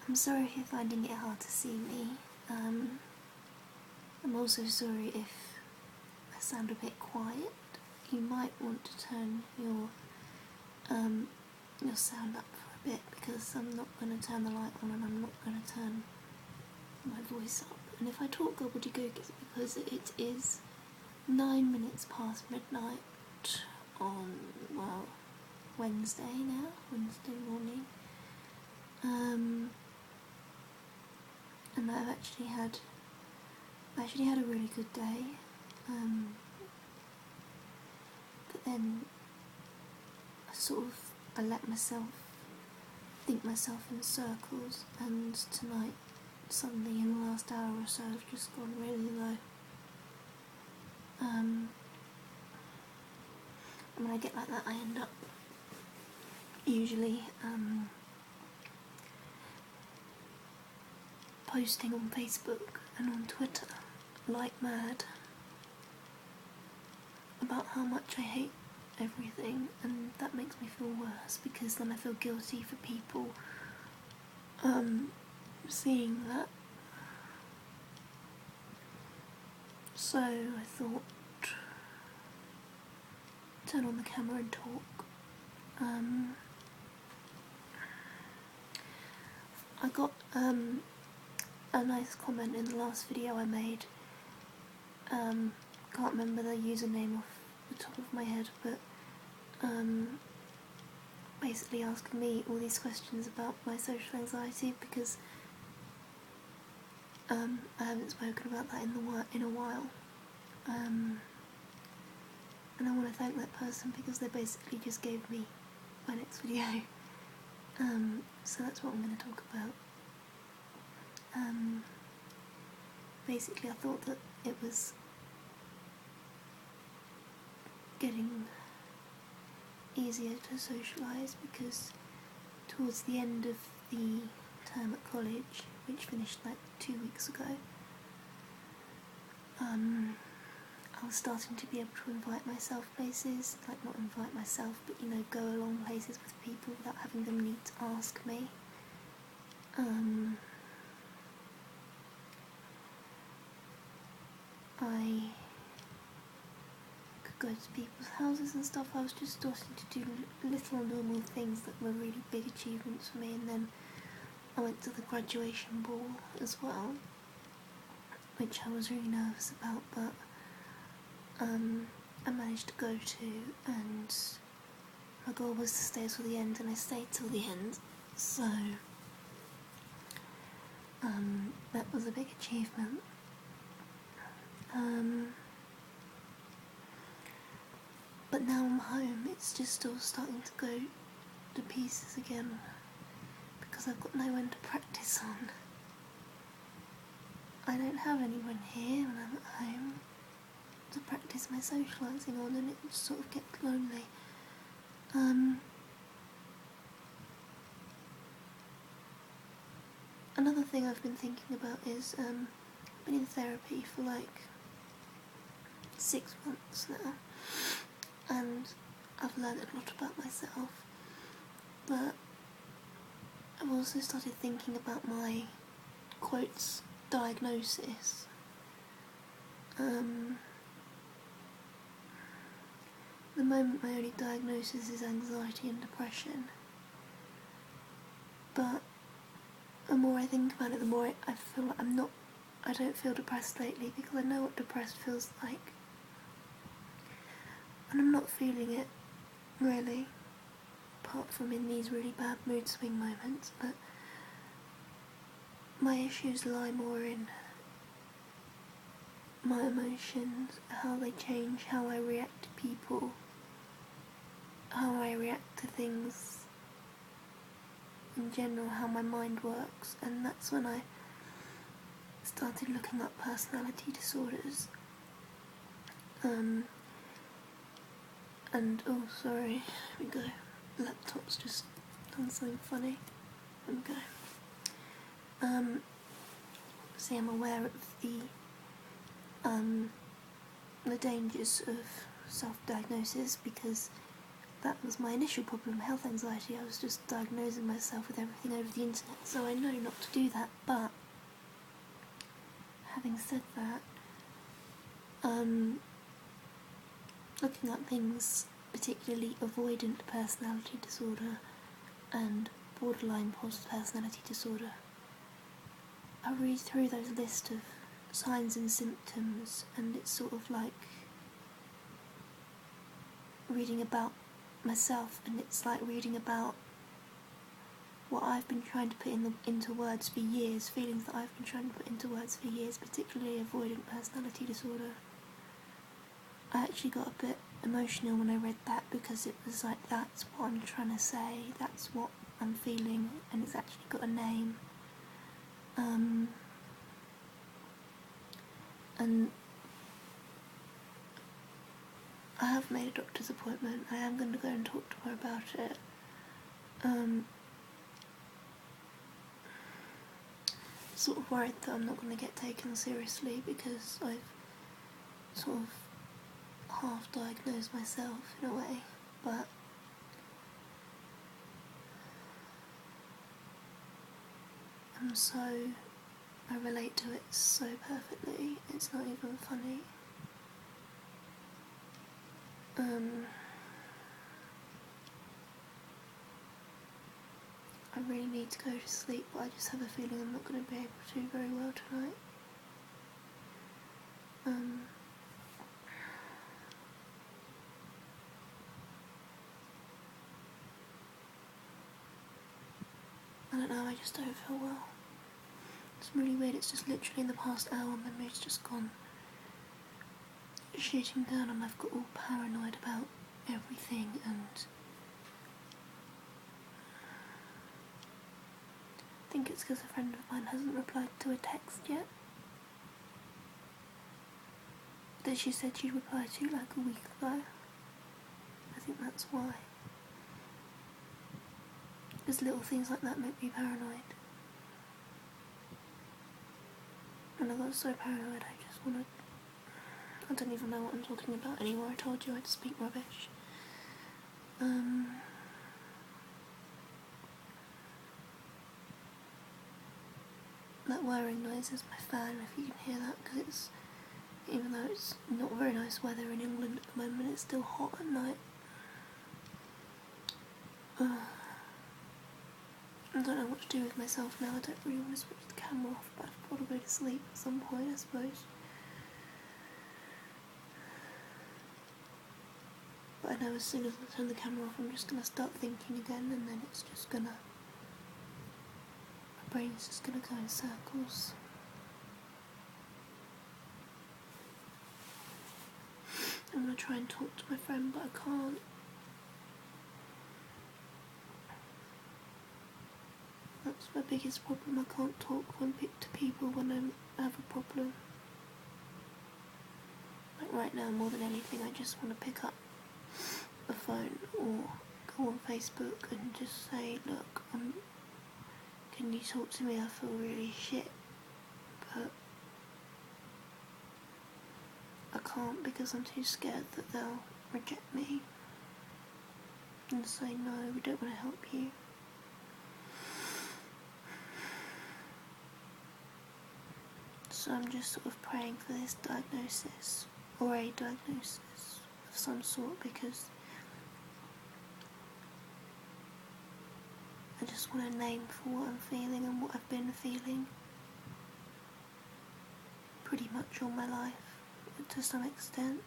I'm sorry if you're finding it hard to see me. I'm also sorry if I sound a bit quiet. You might want to turn your sound up for a bit, because I'm not going to turn the light on and I'm not going to turn my voice up. And if I talk gobbledygook, it's because it is 9 minutes past midnight on, well, Wednesday morning. And I've actually had a really good day. But then I let myself think myself in circles, and tonight, suddenly in the last hour or so, I've just gone really low. And when I get like that, I end up usually posting on Facebook and on Twitter like mad about how much I hate everything, and that makes me feel worse, because then I feel guilty for people seeing that. So I thought, turn on the camera and talk. I got a nice comment in the last video I made. Can't remember the username off the top of my head, but basically asking me all these questions about my social anxiety, because I haven't spoken about that in a while. And I want to thank that person, because they basically just gave me my next video. So that's what I'm going to talk about. Basically, I thought that it was getting easier to socialise, because towards the end of the term at college, which finished like 2 weeks ago, I was starting to be able to invite myself places, like not invite myself, but go along places with people without having them need to ask me. I could go to people's houses and stuff. I was just starting to do little normal things that were really big achievements for me, and then I went to the graduation ball as well, which I was really nervous about, but I managed to go to, and my goal was to stay till the end, and I stayed till the end, so that was a big achievement. But now I'm home, it's just all starting to go to pieces again, because I've got no one to practice on. I don't have anyone here when I'm at home to practice my socialising on, and it just sort of gets lonely. Another thing I've been thinking about is, I've been in therapy for like 6 months now, and I've learned a lot about myself, but I've also started thinking about my, quotes, diagnosis. At the moment my only diagnosis is anxiety and depression, but the more I think about it, the more I feel like I don't feel depressed lately, because I know what depressed feels like, and I'm not feeling it, really, apart from in these really bad mood swing moments. But my issues lie more in my emotions, how they change, how I react to people, how I react to things in general, how my mind works. And that's when I started looking up personality disorders. And oh, sorry, here we go, laptop's just done something funny. There we go. See, I'm aware of the dangers of self-diagnosis, because that was my initial problem, health anxiety. I was just diagnosing myself with everything over the internet, so I know not to do that. But having said that, looking at things, particularly avoidant personality disorder and borderline personality disorder, I read through those list of signs and symptoms, and it's sort of like reading about myself, and it's like reading about what I've been trying to put into words for years, feelings that I've been trying to put into words for years, particularly avoidant personality disorder. I actually got a bit emotional when I read that, because it was like, that's what I'm trying to say, that's what I'm feeling, and it's actually got a name. And I have made a doctor's appointment. I am going to go and talk to her about it. Sort of worried that I'm not going to get taken seriously, because I've sort of half diagnosed myself in a way, but I relate to it so perfectly, it's not even funny. I really need to go to sleep, but I just have a feeling I'm not going to be able to very well tonight. I don't know, I just don't feel well. It's really weird, it's just literally in the past hour my mood's just gone shooting down, and I've got all paranoid about everything, and I think it's because a friend of mine hasn't replied to a text yet that she said she'd reply to like a week ago. I think that's why. Because little things like that make me paranoid. And I got so paranoid I just want to... I don't even know what I'm talking about anymore. I told you I'd speak rubbish. That whirring noise is my fan, if you can hear that, because it's, even though it's not very nice weather in England at the moment, it's still hot at night. I don't know what to do with myself now. I don't really want to switch the camera off, but I've got to go to sleep at some point, I suppose. But I know as soon as I turn the camera off, I'm just going to start thinking again, and then it's just going to... my brain's just going to go in circles. I'm going to try and talk to my friend, but I can't. That's my biggest problem. I can't talk to people when I have a problem. Like right now, more than anything, I just want to pick up the phone or go on Facebook and just say, look, can you talk to me? I feel really shit. But I can't, because I'm too scared that they'll reject me and say, no, we don't want to help you. So I'm just sort of praying for this diagnosis, or a diagnosis of some sort, because I just want a name for what I'm feeling and what I've been feeling pretty much all my life, to some extent.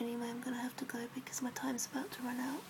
Anyway, I'm going to have to go because my time's about to run out.